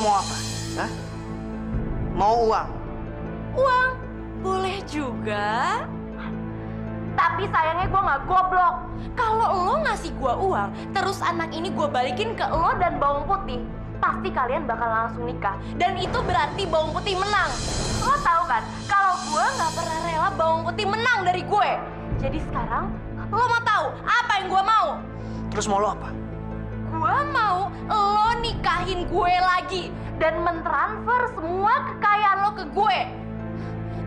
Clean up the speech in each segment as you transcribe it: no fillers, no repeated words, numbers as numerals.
mau apa? Hah? Mau uang? Uang? Boleh juga. Tapi sayangnya gue nggak goblok. Kalau lo ngasih gue uang, terus anak ini gue balikin ke lo dan Bawang Putih, pasti kalian bakal langsung nikah. Dan itu berarti Bawang Putih menang. Lo tahu kan, kalau gue nggak pernah rela Bawang Putih menang dari gue. Jadi sekarang, lo mau tahu apa yang gue mau? Terus mau lo apa? Gue mau lo nikahin gue lagi dan mentransfer semua kekayaan lo ke gue.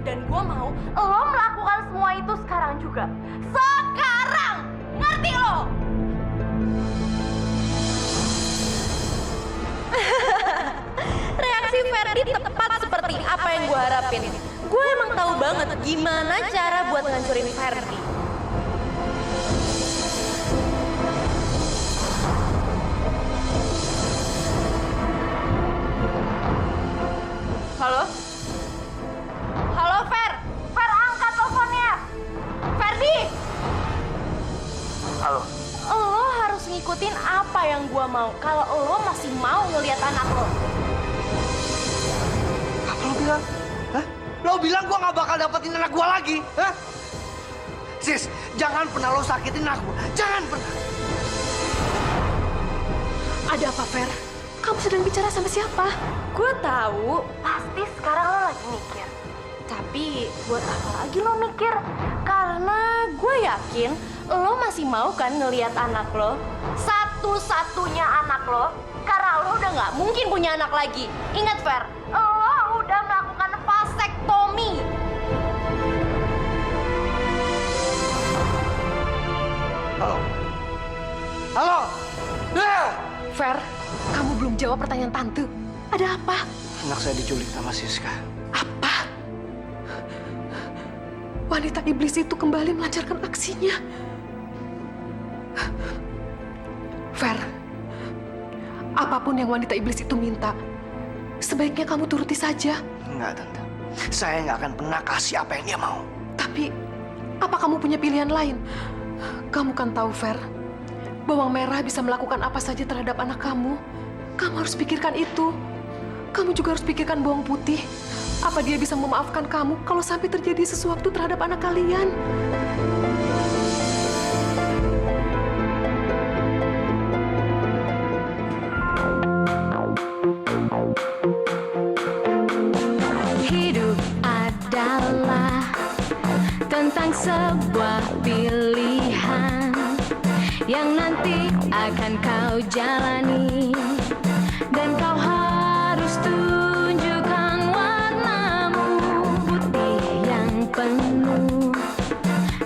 Dan gue mau lo melakukan semua itu sekarang juga. Sekarang! Ngerti lo? Reaksi Ferdi tepat seperti apa yang gue harapin. Gue emang tahu banget gimana cara buat ngancurin Ferdi. Halo? Halo, Fer! Fer, angkat teleponnya! Ferdi! Halo? Lo harus ngikutin apa yang gua mau kalau lo masih mau ngelihat anak lo. Apa lo bilang? Hah? Lo bilang gua nggak bakal dapetin anak gua lagi? Hah? Sis, jangan pernah lo sakitin aku. Jangan pernah. Ada apa, Fer? Kamu sedang bicara sama siapa? Gue tahu pasti sekarang lo lagi mikir. Tapi buat apa lagi lo mikir? Karena gue yakin lo masih mau kan ngelihat anak lo, satu-satunya anak lo. Karena lo udah nggak mungkin punya anak lagi. Ingat, Fer, lo udah melakukan vasektomi. Halo? Halo? Fer, kamu belum jawab pertanyaan Tante. Ada apa? Anak saya diculik sama Siska. Apa? Wanita iblis itu kembali melancarkan aksinya. Fer, apapun yang wanita iblis itu minta, sebaiknya kamu turuti saja. Enggak, Tante. Saya nggak akan pernah kasih apa yang dia mau. Tapi, apa kamu punya pilihan lain? Kamu kan tahu, Fer, bawang merah bisa melakukan apa saja terhadap anak kamu. Kamu harus pikirkan itu. Kamu juga harus pikirkan bawang putih. Apa dia bisa memaafkan kamu kalau sampai terjadi sesuatu terhadap anak kalian? Hidup adalah tentang sebuah pilihan yang nanti akan kau jalani, dan kau harus tunjukkan warnamu putih yang penuh,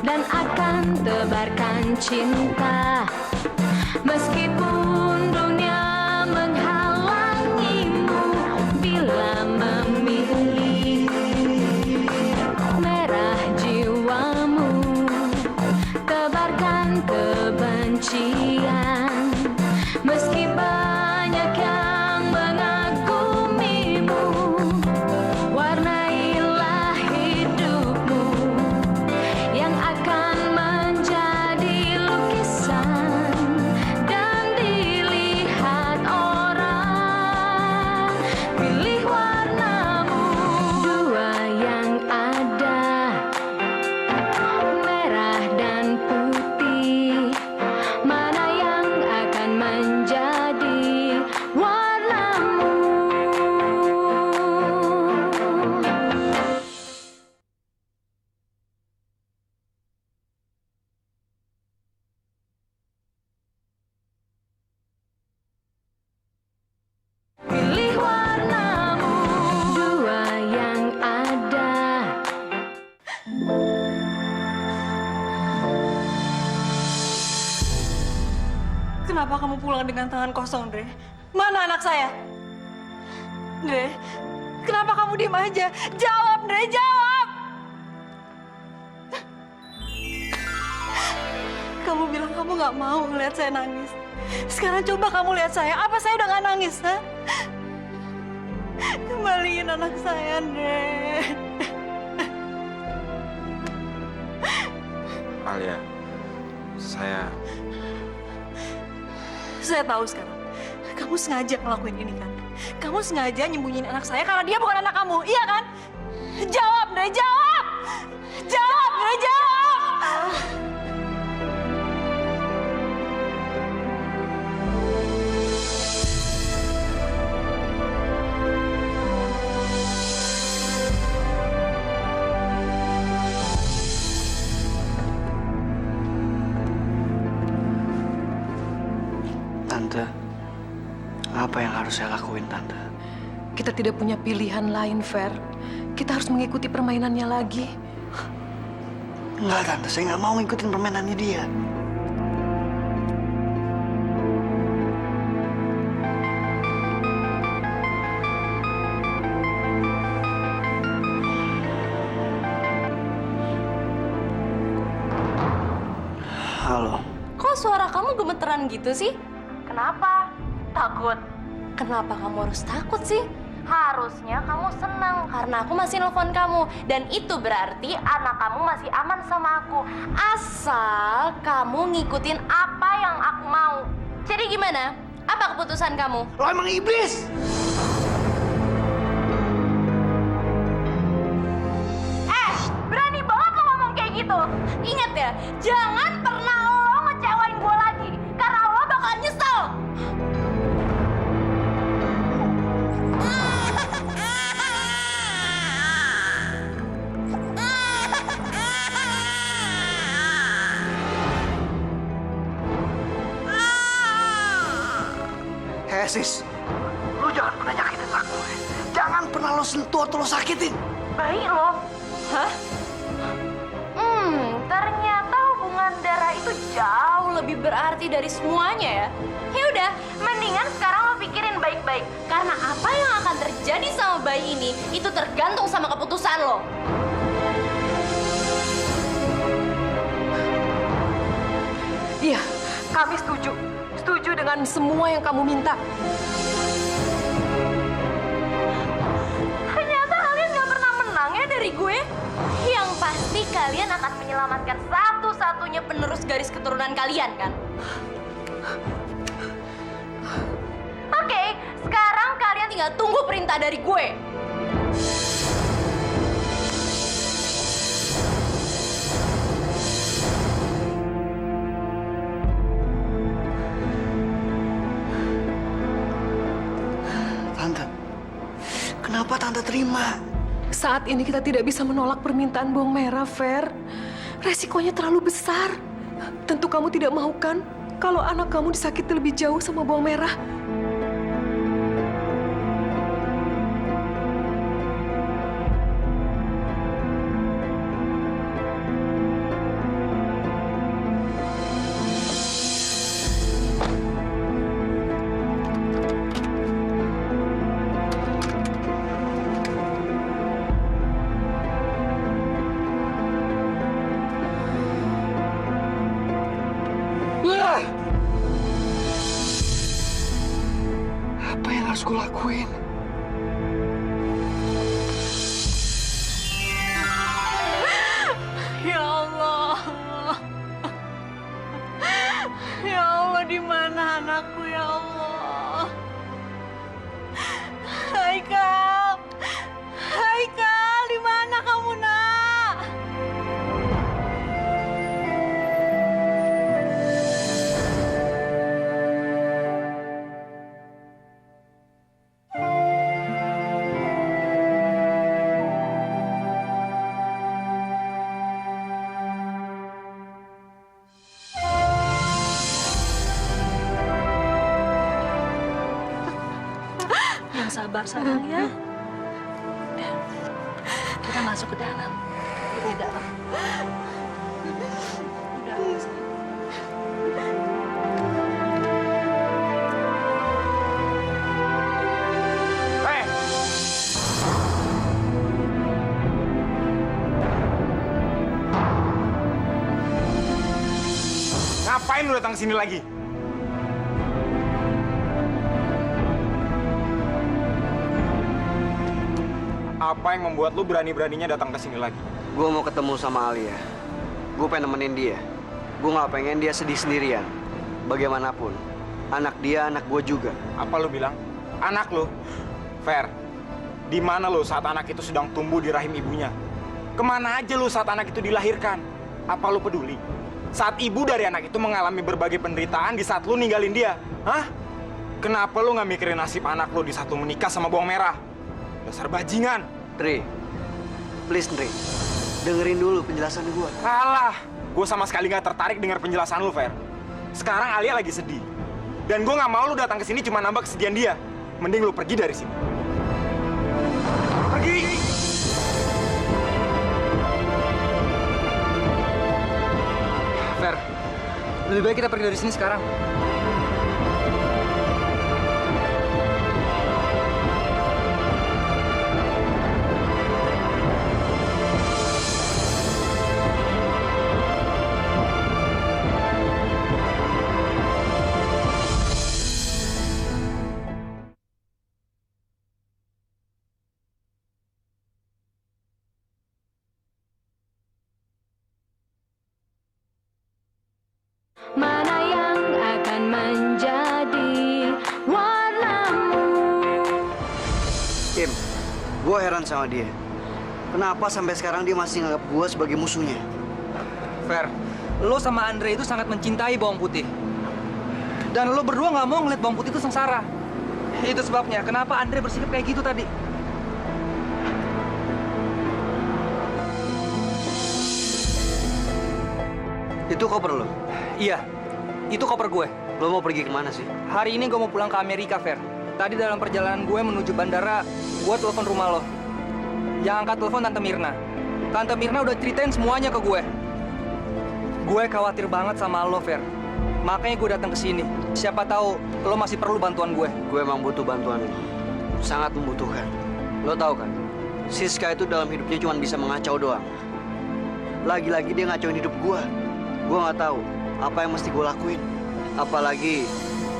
dan akan tebarkan cinta meskipun dunia menghalangimu. Bila memilih merah jiwamu, tebarkan kebencian meski banyak yang mengagumimu. Warnailah hidupmu yang akan menjadi lukisan dan dilihat orang. Pilih warnamu, dua yang ada, merah dan putih. Mana yang akan menjadi warnamu? Pilih warnamu, dua yang ada. Kenapa kamu pulang dengan tangan kosong, Dre? Mana anak saya? Dre, kenapa kamu diem aja? Jawab, Dre, jawab! Kamu bilang kamu nggak mau ngelihat saya nangis. Sekarang coba kamu lihat saya. Apa saya udah nggak nangis, ha? Kembaliin anak saya, Dre. Alia, saya Saya tahu sekarang. Kamu sengaja ngelakuin ini kan? Kamu sengaja nyembunyiin anak saya karena dia bukan anak kamu, iya kan? Jawab, Andre, jawab! Jawab, Andre, jawab! Tante, apa yang harus saya lakuin, Tante? Kita tidak punya pilihan lain, Fer. Kita harus mengikuti permainannya lagi. Enggak, Tante. Saya nggak mau ngikutin permainannya dia. Halo. Kok suara kamu gemeteran gitu sih? Kenapa? Takut? Kenapa kamu harus takut sih? Harusnya kamu senang karena aku masih nelfon kamu. Dan itu berarti anak kamu masih aman sama aku. Asal kamu ngikutin apa yang aku mau. Jadi gimana? Apa keputusan kamu? Lo emang iblis! Berani banget lo ngomong kayak gitu. Ingat ya, jangan pernah lo ngecewain gue lagi. Karena lo bakal nyesel. Hei, sis. Lo jangan pernah nyakitin aku. Jangan pernah lo sentuh atau lo sakitin. Baik lo. Hah? Ternyata hubungan darah itu jauh lebih berarti dari semuanya ya. Ya udah, mendingan sekarang lo pikirin baik-baik. Karena apa yang akan terjadi sama bayi ini itu tergantung sama keputusan lo. Iya, kami setuju. Setuju dengan semua yang kamu minta. Ternyata kalian gak pernah menang ya dari gue. Yang pasti kalian akan menyelamatkan satu-satunya penerus garis keturunan kalian kan? Oke, sekarang kalian tinggal tunggu perintah dari gue. Tante, kenapa Tante terima? Saat ini kita tidak bisa menolak permintaan bawang merah, Fer. Resikonya terlalu besar. Tentu kamu tidak mau kan kalau anak kamu disakiti lebih jauh sama bawang merah. Apa yang harus gue lakuin? Ya Allah. Ya Allah, di mana anakku ya Allah? Haikal. Haikal, di mana kamu, Nak? Yang sabar sayang ya. Kita masuk ke dalam. Di dalam. Udah, sayang. Hei! Ngapain lu datang sini lagi? Apa yang membuat lu berani-beraninya datang ke sini lagi? Gue mau ketemu sama Alia. Gue pengen nemenin dia. Gue nggak pengen dia sedih sendirian. Bagaimanapun, anak dia anak gue juga. Apa lu bilang? Anak lo, Fer, di mana lo saat anak itu sedang tumbuh di rahim ibunya? Kemana aja lo saat anak itu dilahirkan? Apa lo peduli? Saat ibu dari anak itu mengalami berbagai penderitaan di saat lo ninggalin dia, hah? Kenapa lo nggak mikirin nasib anak lo di saat lo menikah sama bawang merah? Dasar bajingan. Dre, please Dre, dengerin dulu penjelasan gue. Kalah. Gue sama sekali nggak tertarik dengar penjelasan lo, Fer. Sekarang Alia lagi sedih. Dan gue nggak mau lo datang ke sini cuma nambah kesedihan dia. Mending lo pergi dari sini. Pergi! Fer, lebih baik kita pergi dari sini sekarang. Mana yang akan menjadi warnamu? Kim, gue heran sama dia. Kenapa sampai sekarang dia masih nganggap gue sebagai musuhnya? Fer, lo sama Andre itu sangat mencintai bawang putih. Dan lo berdua nggak mau ngeliat bawang putih itu sengsara. Itu sebabnya kenapa Andre bersikap kayak gitu tadi. Itu koper lo. Iya, itu koper gue. Lo mau pergi kemana sih? Hari ini gue mau pulang ke Amerika, Fer. Tadi dalam perjalanan gue menuju bandara, gue telepon rumah lo. Yang angkat telepon Tante Mirna. Tante Mirna udah ceritain semuanya ke gue. Gue khawatir banget sama lo, Fer. Makanya gue datang ke sini. Siapa tahu lo masih perlu bantuan gue. Gue emang butuh bantuan lo. Sangat membutuhkan. Lo tahu kan, Siska itu dalam hidupnya cuma bisa mengacau doang. Lagi-lagi dia ngacauin hidup gue. Gue nggak tahu apa yang mesti gue lakuin. Apalagi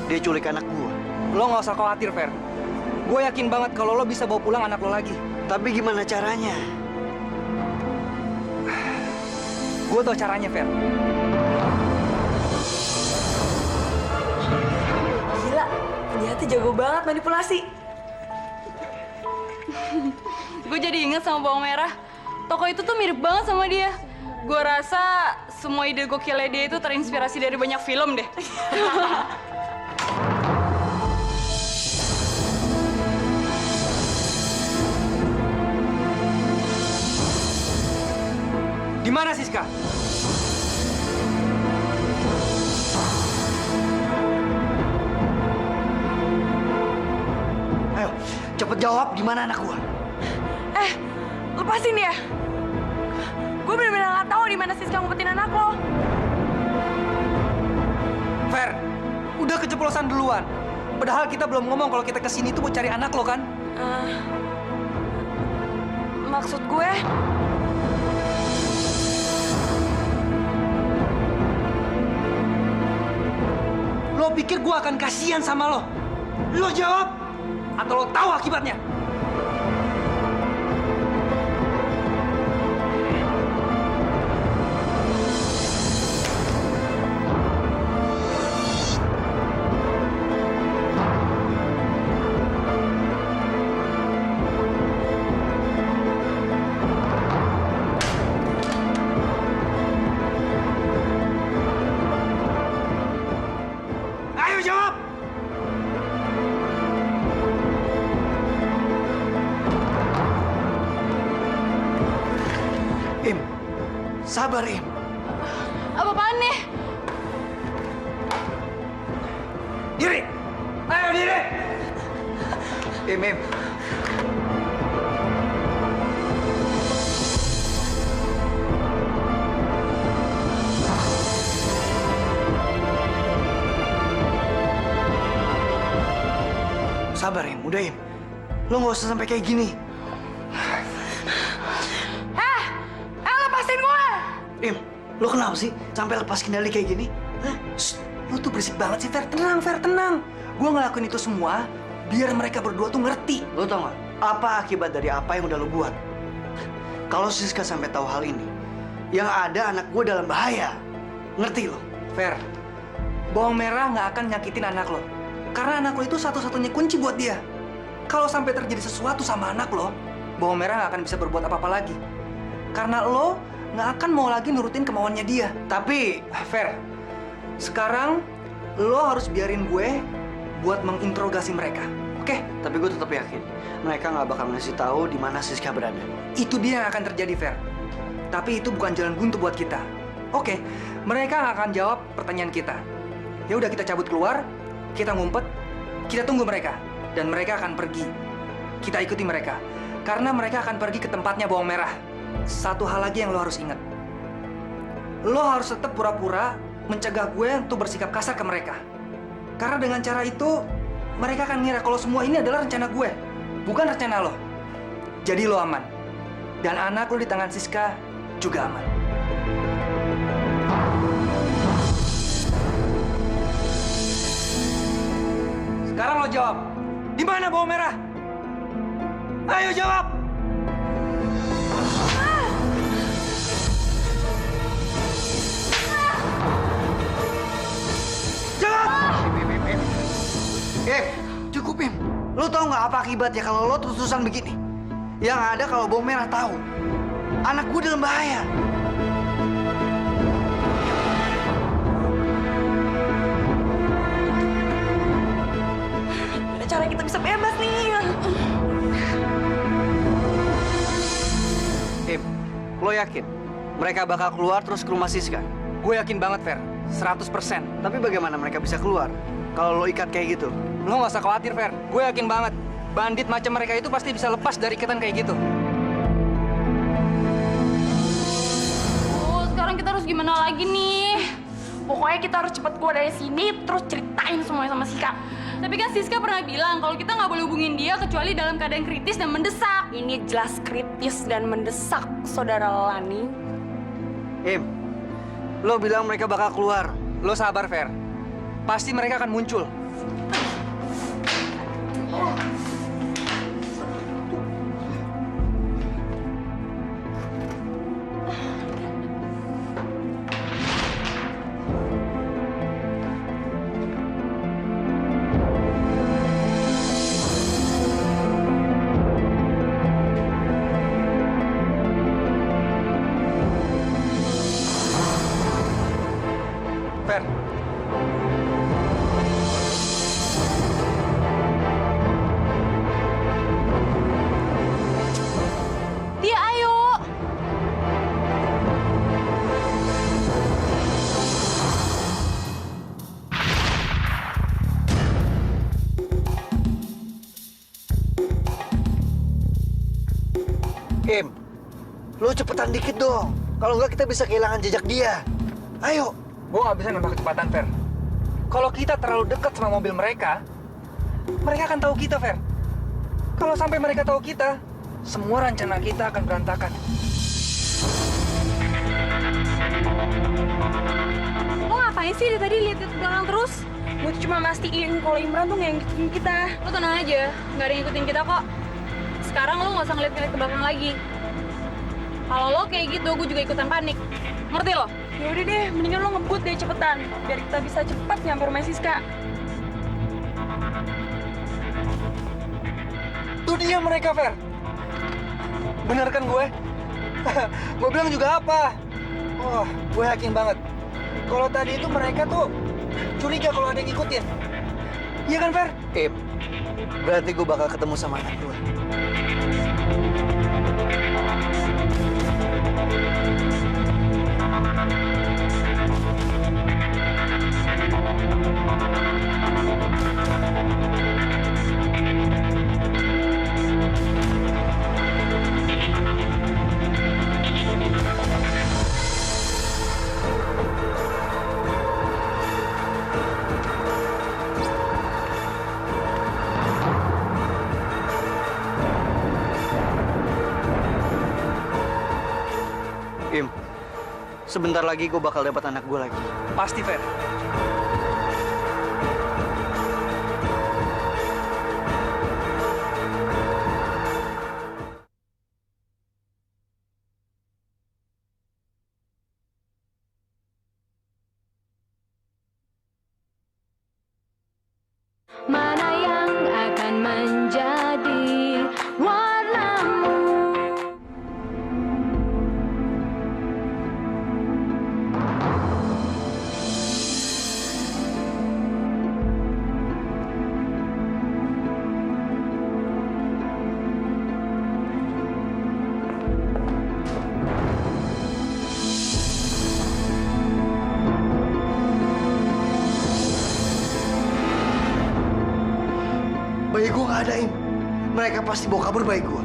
dia culik anak gue. Lo nggak usah khawatir, Fer. Gue yakin banget kalau lo bisa bawa pulang anak lo lagi. Tapi gimana caranya? Gue tau caranya, Fer. Gila, ternyata jago banget manipulasi. Gue jadi inget sama bawang merah. Toko itu tuh mirip banget sama dia. Gue rasa semua ide gokilnya dia itu terinspirasi dari banyak film deh. Di mana Siska? Ayo, cepet jawab di mana anak gue. Lepasin ya. Gue bener-bener gak tahu di mana Siska ngumpetin anak lo. Fer, udah keceplosan duluan. Padahal kita belum ngomong kalau kita kesini tuh mau cari anak lo kan? Maksud gue, Lo pikir gue akan kasihan sama lo? Lo jawab, atau lo tahu akibatnya? Ayo jawab! Im, sabar Im. apa-apaan nih? Diri! Ayo diri! Im. Sabar Im, udah Im. Lo nggak usah sampai kayak gini. Lepasin gue! Im, lo kenapa sih sampai lepas kendali kayak gini? Hah? Shh, lo tuh berisik banget sih, Fer. Tenang, Fer, tenang. Gue ngelakuin itu semua biar mereka berdua tuh ngerti. Lo tau nggak apa akibat dari apa yang udah lo buat? Kalau Siska sampai tahu hal ini, yang ada anak gue dalam bahaya. Ngerti lo? Fer, bawang merah nggak akan nyakitin anak lo. Karena anak lo itu satu-satunya kunci buat dia. Kalau sampai terjadi sesuatu sama anak lo, Bawang Merah nggak akan bisa berbuat apa-apa lagi. Karena lo nggak akan mau lagi nurutin kemauannya dia. Tapi, Fer, sekarang lo harus biarin gue buat menginterogasi mereka. Oke? Tapi gue tetap yakin mereka nggak bakal ngasih tahu di mana Siska berada. Itu dia yang akan terjadi, Fer. Tapi itu bukan jalan buntu buat kita. Oke, mereka nggak akan jawab pertanyaan kita. Ya udah, kita cabut keluar, kita ngumpet, kita tunggu mereka, dan mereka akan pergi. Kita ikuti mereka, karena mereka akan pergi ke tempatnya Bawang Merah. Satu hal lagi yang lo harus ingat. Lo harus tetap pura-pura mencegah gue untuk bersikap kasar ke mereka. Karena dengan cara itu, mereka akan ngira kalau semua ini adalah rencana gue, bukan rencana lo. Jadi lo aman. Dan anak lo di tangan Siska juga aman. Sekarang lo jawab, di mana Bawang Merah? Ayo jawab! Cukup, Im. Lo tau nggak apa akibatnya kalau lo terus-terusan begini? Yang ada kalau Bawang Merah tahu, anak gue dalam bahaya. Gimana cara kita bisa bebas nih? Im, lo yakin mereka bakal keluar terus ke rumah Siska? Gue yakin banget, Fer. 100%. Tapi bagaimana mereka bisa keluar kalau lo ikat kayak gitu? Lo nggak usah khawatir, Fer. Gue yakin banget. Bandit macam mereka itu pasti bisa lepas dari ikatan kayak gitu. Oh, sekarang kita harus gimana lagi nih? Pokoknya kita harus cepet keluar dari sini, terus ceritain semuanya sama Siska. Tapi kan Siska pernah bilang kalau kita nggak boleh hubungin dia kecuali dalam keadaan kritis dan mendesak. Ini jelas kritis dan mendesak, Saudara Lani. Im, lo bilang mereka bakal keluar. Lo sabar, Fer. Pasti mereka akan muncul. Fer. Dia ayo. Im, lo cepetan dikit dong. Kalau enggak kita bisa kehilangan jejak dia. Ayo. Gue nggak bisa nambah kecepatan, Fer. Kalau kita terlalu dekat sama mobil mereka, mereka akan tahu kita, Fer. Kalau sampai mereka tahu kita, semua rencana kita akan berantakan. Lo ngapain sih dari tadi lihat ke belakang terus? Gue cuma mastiin kalau Imran tuh nggak ngikutin kita. Lo tenang aja, nggak ada yang ngikutin kita kok. Sekarang lo nggak usah ngeliat-ngeliat ke belakang lagi. Kalau lo kayak gitu, gue juga ikutan panik. Ngerti lo? Ya udah deh, mendingan lo ngebut deh cepetan, biar kita bisa cepat nyampe rumah Siska. Tuh dia mereka, Fer. Bener kan gue? Gue bilang juga apa? Oh, gue yakin banget. Kalau tadi itu mereka tuh curiga kalau ada yang ngikutin. Iya kan, Fer? Im, berarti gue bakal ketemu sama anak gue. Im, sebentar lagi gue bakal dapat anak gue lagi. Pasti, Fer. Mana yang akan menjadi nggak ada, Im. Mereka pasti bawa kabur bayi gua.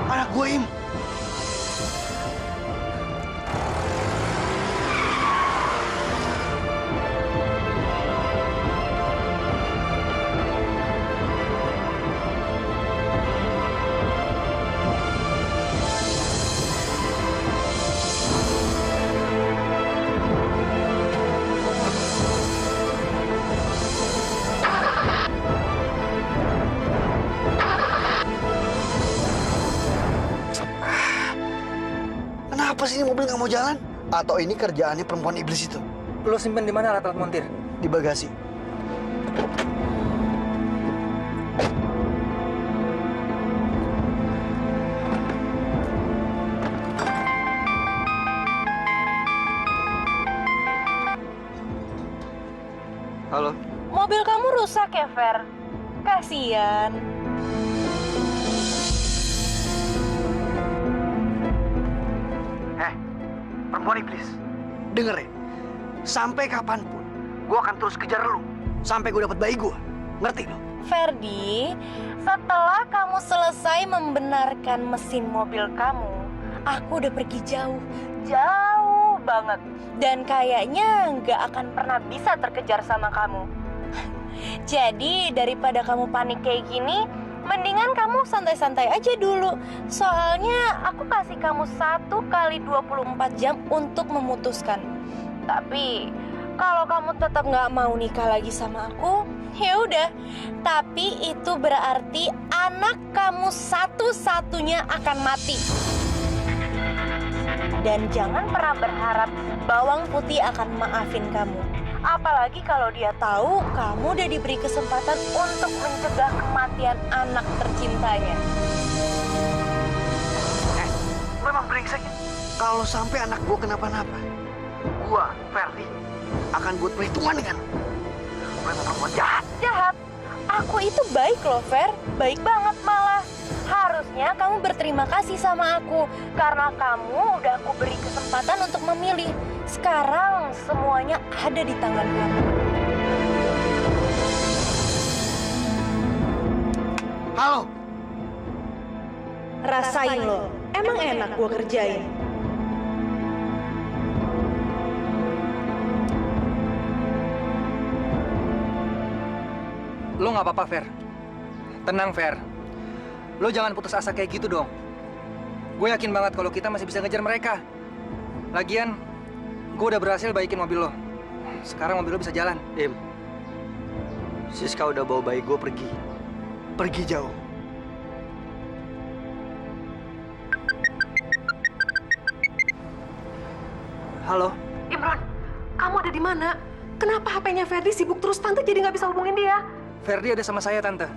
Anak gua, Im. Kenapa sih ini mobil nggak mau jalan? Atau ini kerjaannya perempuan iblis itu? Lo simpen di mana alat-alat montir? Di bagasi. Halo? Mobil kamu rusak ya, Fer? Kasian. Perempuan iblis. Denger ya, sampai kapanpun gue akan terus kejar lu sampai gue dapat bayi gue. Ngerti lo? Ferdi, setelah kamu selesai membenarkan mesin mobil kamu, aku udah pergi jauh, jauh banget. Dan kayaknya nggak akan pernah bisa terkejar sama kamu. Jadi daripada kamu panik kayak gini, mendingan kamu santai-santai aja dulu. Soalnya aku kasih kamu 1 kali 24 jam untuk memutuskan. Tapi kalau kamu tetap nggak mau nikah lagi sama aku, ya udah. Tapi itu berarti anak kamu satu-satunya akan mati. Dan jangan pernah berharap bawang putih akan maafin kamu. Apalagi kalau dia tahu kamu udah diberi kesempatan untuk mencegah kematian anak tercintanya. Lo emang brengsek ya? Kalau sampai anak gue kenapa-napa, gue, Ferdi, akan buat perhitungan dengan lo. Lo emang perempuan jahat. Jahat? Aku itu baik loh, Fer. Baik banget malah. Harusnya kamu berterima kasih sama aku. Karena kamu udah aku beri kesempatan untuk memilih. Sekarang semuanya ada di tangan kamu. Halo? Rasain lo. Emang enak gua kerjain. Lo nggak apa-apa, Fer. Tenang, Fer. Lo jangan putus asa kayak gitu dong. Gue yakin banget kalau kita masih bisa ngejar mereka. Lagian, gue udah berhasil baikin mobil lo. Sekarang mobil lo bisa jalan. Im, Siska udah bawa bayi gue pergi. Pergi jauh. Halo? Imron, kamu ada di mana? Kenapa HP-nya Ferdi sibuk terus? Tante jadi nggak bisa hubungin dia. Ferdi ada sama saya, Tante.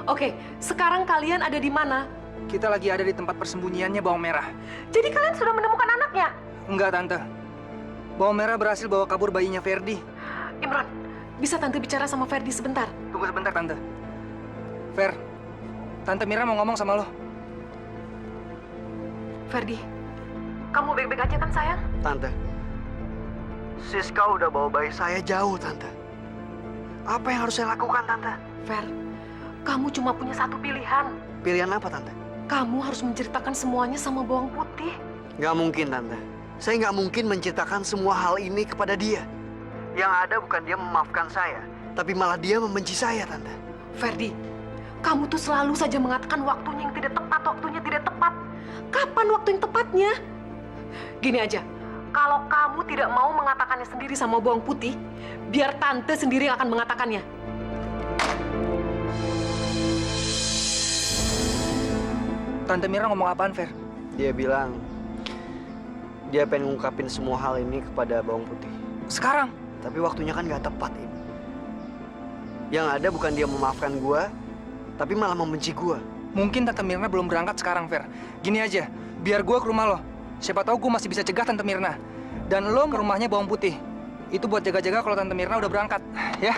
Oke, sekarang kalian ada di mana? Kita lagi ada di tempat persembunyiannya Bawang Merah. Jadi kalian sudah menemukan anaknya? Enggak, Tante. Bawang Merah berhasil bawa kabur bayinya Ferdi. Imron, bisa Tante bicara sama Ferdi sebentar? Tunggu sebentar, Tante. Fer, Tante Mira mau ngomong sama lo. Ferdi, kamu baik-baik aja kan sayang? Tante, Siska udah bawa bayi saya jauh, Tante. Apa yang harus saya lakukan, Tante? Fer, kamu cuma punya satu pilihan. Pilihan apa, Tante? Kamu harus menceritakan semuanya sama Bawang Putih. Nggak mungkin, Tante. Saya nggak mungkin menceritakan semua hal ini kepada dia. Yang ada bukan dia memaafkan saya, tapi malah dia membenci saya, Tante. Ferdi, kamu tuh selalu saja mengatakan waktunya yang tidak tepat, waktunya tidak tepat. Kapan waktu yang tepatnya? Gini aja, kalau kamu tidak mau mengatakannya sendiri sama Bawang Putih, biar Tante sendiri yang akan mengatakannya. Tante Mira ngomong apaan, Fer? Dia bilang, dia pengen ngungkapin semua hal ini kepada Bawang Putih. Sekarang? Tapi waktunya kan nggak tepat, Im. Yang ada bukan dia memaafkan gue, tapi malah membenci gue. Mungkin Tante Mirna belum berangkat sekarang, Fer. Gini aja, biar gue ke rumah lo. Siapa tahu gue masih bisa cegah Tante Mirna. Dan lo ke rumahnya Bawang Putih. Itu buat jaga-jaga kalau Tante Mirna udah berangkat, ya?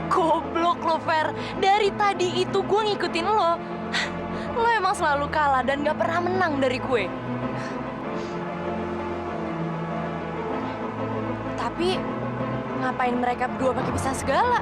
Goblok lo, Fer. Dari tadi itu gue ngikutin lo. Lo emang selalu kalah dan gak pernah menang dari gue. Tapi ngapain mereka berdua pakai pisah segala?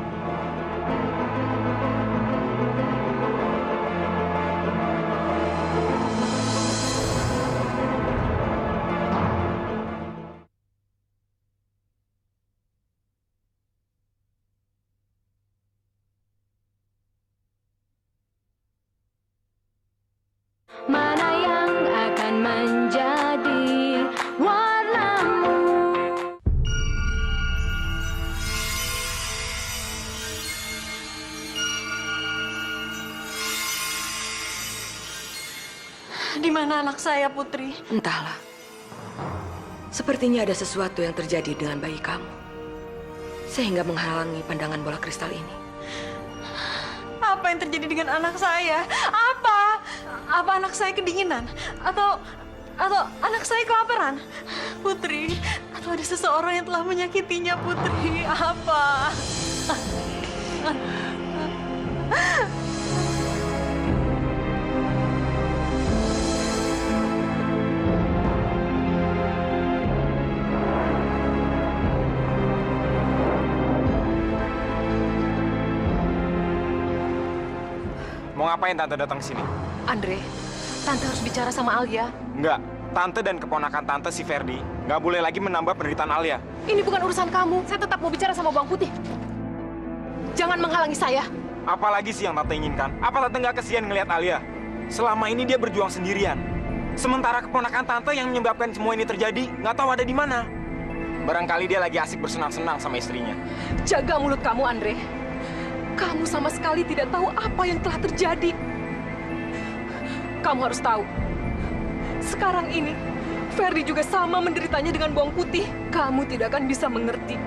Mana yang akan menjadi warnamu? Di mana anak saya, Putri? Entahlah. Sepertinya ada sesuatu yang terjadi dengan bayi kamu. Sehingga menghalangi pandangan bola kristal ini. Apa yang terjadi dengan anak saya? Apa? Apa anak saya kedinginan? Atau anak saya kelaparan? Putri, atau ada seseorang yang telah menyakitinya, Putri? Apa? Mau ngapain Tante datang ke sini? Andre, Tante harus bicara sama Alia. Enggak, Tante dan keponakan Tante si Ferdi nggak boleh lagi menambah penderitaan Alia. Ini bukan urusan kamu. Saya tetap mau bicara sama Bawang Putih. Jangan menghalangi saya. Apalagi sih yang Tante inginkan? Apa Tante nggak kesian ngelihat Alia? Selama ini dia berjuang sendirian. Sementara keponakan Tante yang menyebabkan semua ini terjadi nggak tahu ada di mana. Barangkali dia lagi asik bersenang-senang sama istrinya. Jaga mulut kamu, Andre. Kamu sama sekali tidak tahu apa yang telah terjadi. Kamu harus tahu. Sekarang ini, Ferdi juga sama menderitanya dengan Bawang Putih. Kamu tidak akan bisa mengerti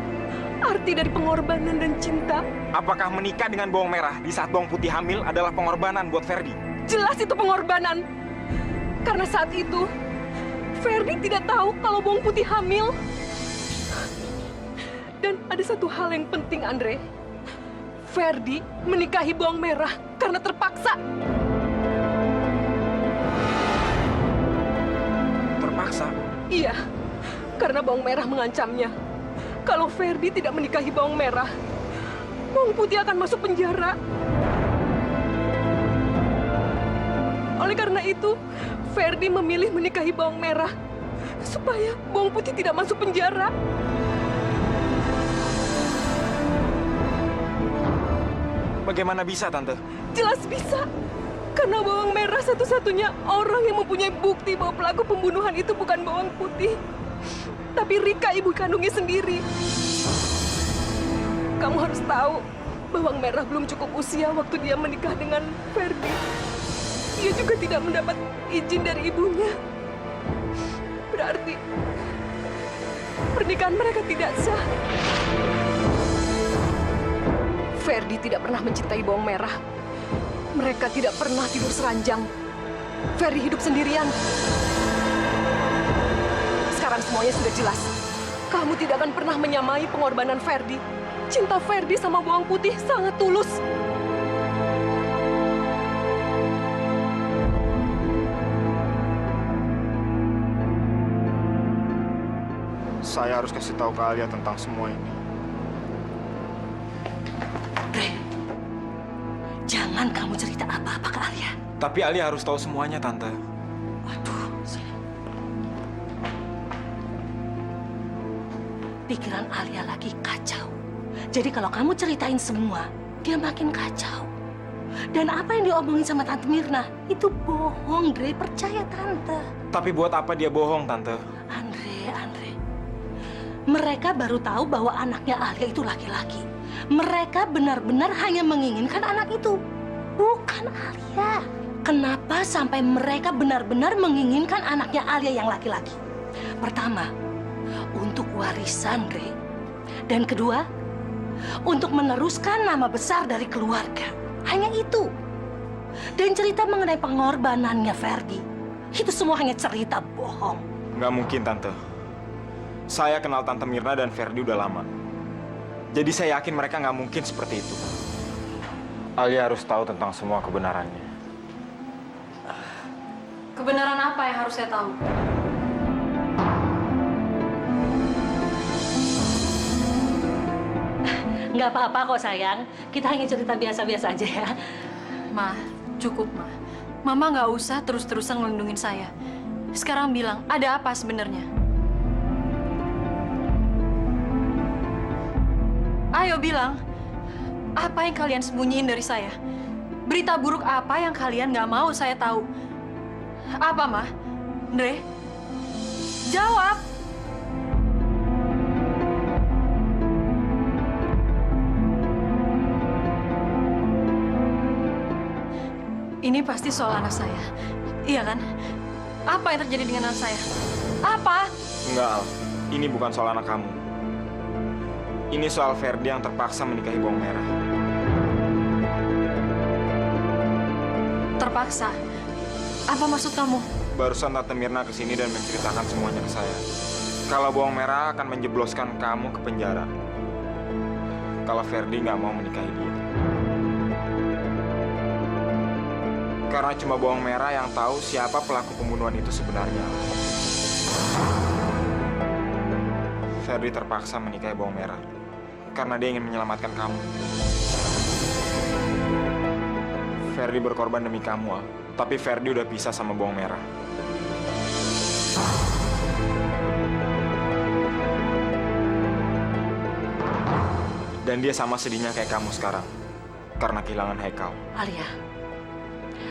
arti dari pengorbanan dan cinta. Apakah menikah dengan Bawang Merah di saat Bawang Putih hamil adalah pengorbanan buat Ferdi? Jelas itu pengorbanan. Karena saat itu, Ferdi tidak tahu kalau Bawang Putih hamil. Dan ada satu hal yang penting, Andre. Ferdi menikahi Bawang Merah karena terpaksa. Terpaksa? Iya, karena Bawang Merah mengancamnya. Kalau Ferdi tidak menikahi Bawang Merah, Bawang Putih akan masuk penjara. Oleh karena itu, Ferdi memilih menikahi Bawang Merah supaya Bawang Putih tidak masuk penjara. Bagaimana bisa, Tante? Jelas bisa. Karena Bawang Merah satu-satunya orang yang mempunyai bukti bahwa pelaku pembunuhan itu bukan Bawang Putih, tapi Rika, ibu kandungnya sendiri. Kamu harus tahu, Bawang Merah belum cukup usia waktu dia menikah dengan Ferdi. Dia juga tidak mendapat izin dari ibunya. Berarti pernikahan mereka tidak sah. Ferdi tidak pernah mencintai Bawang Merah. Mereka tidak pernah tidur seranjang. Ferdi hidup sendirian. Sekarang semuanya sudah jelas. Kamu tidak akan pernah menyamai pengorbanan Ferdi. Cinta Ferdi sama Bawang Putih sangat tulus. Saya harus kasih tahu ke Alia tentang semua ini. Jangan kamu cerita apa-apa ke Alia. Tapi Alia harus tahu semuanya, Tante. Waduh, sini. Pikiran Alia lagi kacau. Jadi kalau kamu ceritain semua, dia makin kacau. Dan apa yang diomongin sama Tante Mirna, itu bohong, Dre. Percaya Tante. Tapi buat apa dia bohong, Tante? Andre. Mereka baru tahu bahwa anaknya Alia itu laki-laki. Mereka benar-benar hanya menginginkan anak itu, bukan Alia. Kenapa sampai mereka benar-benar menginginkan anaknya Alia yang laki-laki? Pertama, untuk warisan, Dre. Dan kedua, untuk meneruskan nama besar dari keluarga. Hanya itu. Dan cerita mengenai pengorbanannya Ferdi, itu semua hanya cerita bohong. Nggak mungkin, Tante. Saya kenal Tante Mirna dan Ferdi udah lama. Jadi saya yakin mereka nggak mungkin seperti itu. Alia harus tahu tentang semua kebenarannya. Kebenaran apa yang harus saya tahu? Nggak apa-apa kok sayang, kita hanya cerita biasa-biasa aja ya. Ma, cukup, Ma. Mama nggak usah terus-terusan ngelindungin saya. Sekarang bilang, ada apa sebenarnya? Ayo bilang, apa yang kalian sembunyiin dari saya? Berita buruk apa yang kalian nggak mau saya tahu? Apa, Ma? Dre? Jawab! Ini pasti soal anak saya. Iya kan? Apa yang terjadi dengan anak saya? Apa? Enggak, Al. Ini bukan soal anak kamu. Ini soal Ferdi yang terpaksa menikahi Bawang Merah. Terpaksa? Apa maksud kamu? Barusan Tante Mirna kesini dan menceritakan semuanya ke saya. Kalau Bawang Merah akan menjebloskan kamu ke penjara. Kalau Ferdi nggak mau menikahi dia. Karena cuma Bawang Merah yang tahu siapa pelaku pembunuhan itu sebenarnya. Ferdi terpaksa menikahi Bawang Merah karena dia ingin menyelamatkan kamu. Ferdi berkorban demi kamu, Al. Tapi Ferdi udah pisah sama Bawang Merah. Dan dia sama sedihnya kayak kamu sekarang karena kehilangan Haikal. Alia,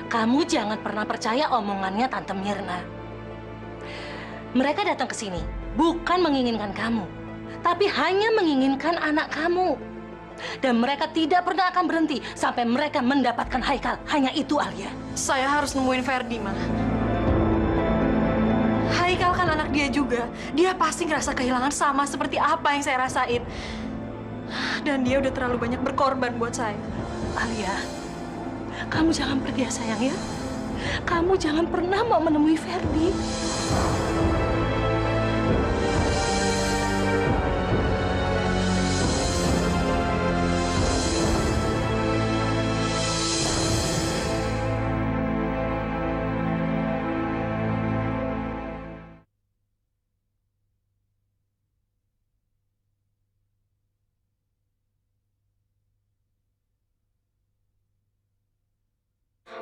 kamu jangan pernah percaya omongannya Tante Mirna. Mereka datang ke sini bukan menginginkan kamu, tapi hanya menginginkan anak kamu. Dan mereka tidak pernah akan berhenti sampai mereka mendapatkan Haikal. Hanya itu, Alia. Saya harus nemuin Ferdi, Ma. Haikal kan anak dia juga. Dia pasti ngerasa kehilangan sama seperti apa yang saya rasain. Dan dia udah terlalu banyak berkorban buat saya. Alia, kamu jangan pergi ya sayang ya. Kamu jangan pernah mau menemui Ferdi.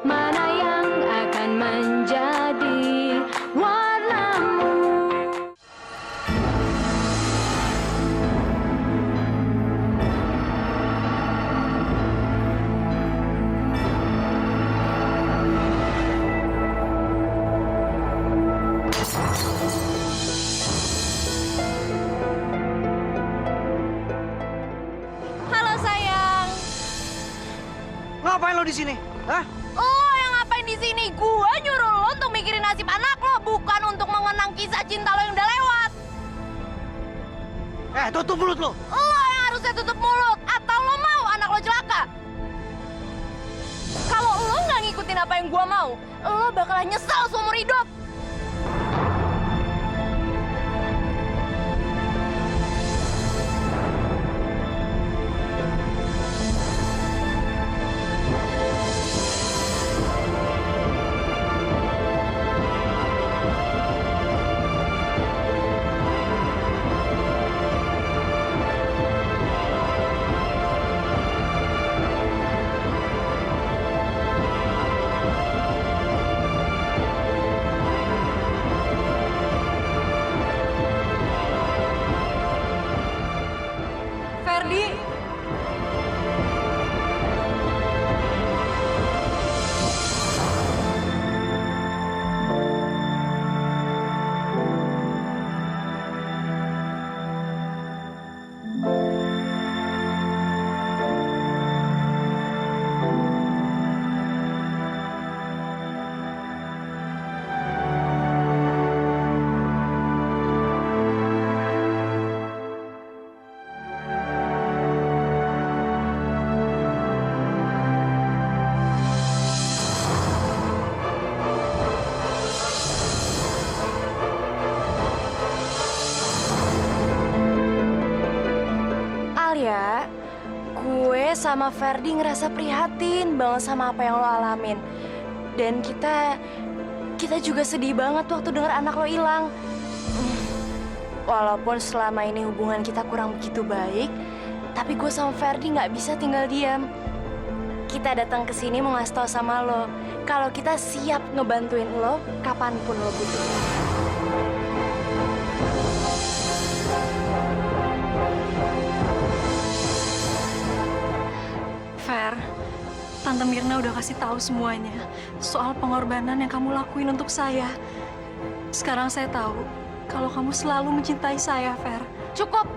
Mana yang akan menjadi warnamu? Halo sayang. Ngapain lo di sini? Hah? Lo yang ngapain di sini? Gua nyuruh lo untuk mikirin nasib anak lo, bukan untuk mengenang kisah cinta lo yang udah lewat. Tutup mulut lo. Lo yang harusnya tutup mulut, atau lo mau anak lo celaka? Kalau lo nggak ngikutin apa yang gua mau, lo bakalan nyesal seumur hidup. sama Ferdi ngerasa prihatin banget sama apa yang lo alamin. Dan kita juga sedih banget waktu dengar anak lo hilang. Walaupun selama ini hubungan kita kurang begitu baik, tapi gue sama Ferdi nggak bisa tinggal diam. Kita datang ke sini mau ngasih tau sama lo kalau kita siap ngebantuin lo kapanpun lo butuh. Fer, Tante Mirna udah kasih tahu semuanya soal pengorbanan yang kamu lakuin untuk saya. Sekarang saya tahu kalau kamu selalu mencintai saya, Fer. Cukup.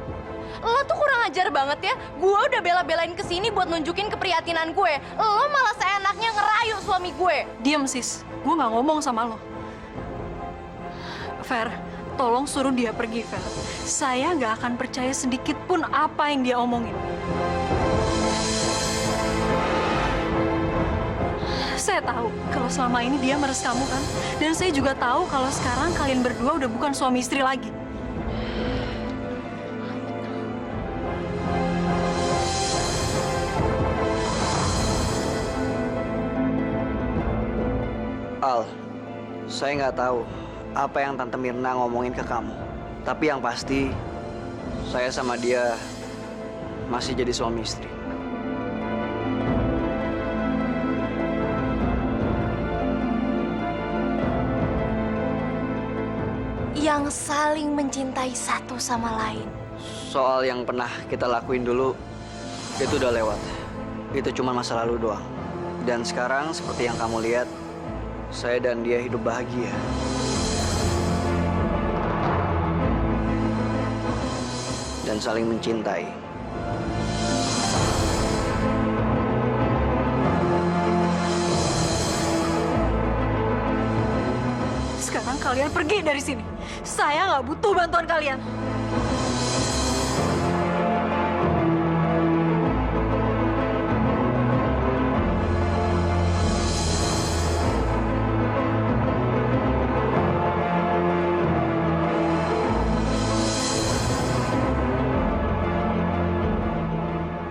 Lo tuh kurang ajar banget ya. Gue udah bela-belain kesini buat nunjukin keprihatinan gue. Lo malah seenaknya ngerayu suami gue. Diam, sis. Gue nggak ngomong sama lo. Fer, tolong suruh dia pergi, Fer. Saya nggak akan percaya sedikit pun apa yang dia omongin. Saya tahu kalau selama ini dia meres kamu kan. Dan saya juga tahu kalau sekarang kalian berdua udah bukan suami istri lagi. Al, saya nggak tahu apa yang Tante Mirna ngomongin ke kamu. Tapi yang pasti, saya sama dia masih jadi suami istri. Yang saling mencintai satu sama lain. Soal yang pernah kita lakuin dulu, itu udah lewat. Itu cuma masa lalu doang. Dan sekarang seperti yang kamu lihat, saya dan dia hidup bahagia. Dan saling mencintai. Sekarang kalian pergi dari sini. Saya nggak butuh bantuan kalian.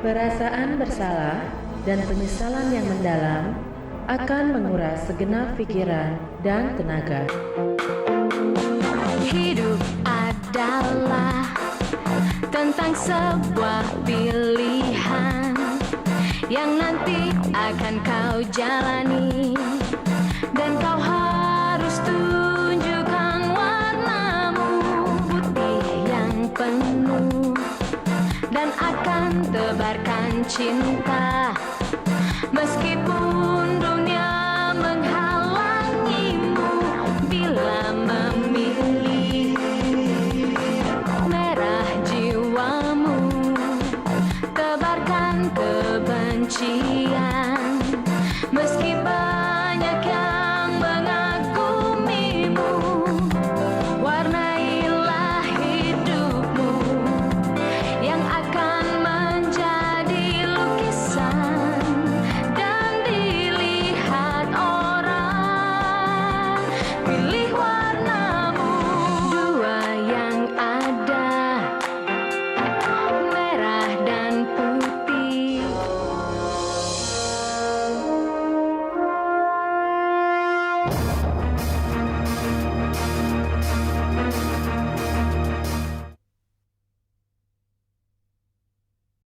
Perasaan bersalah dan penyesalan yang mendalam akan menguras segenap pikiran dan tenaga. Hidup adalah tentang sebuah pilihan yang nanti akan kau jalani, dan kau harus tunjukkan warnamu putih yang penuh, dan akan tebarkan cinta meskipun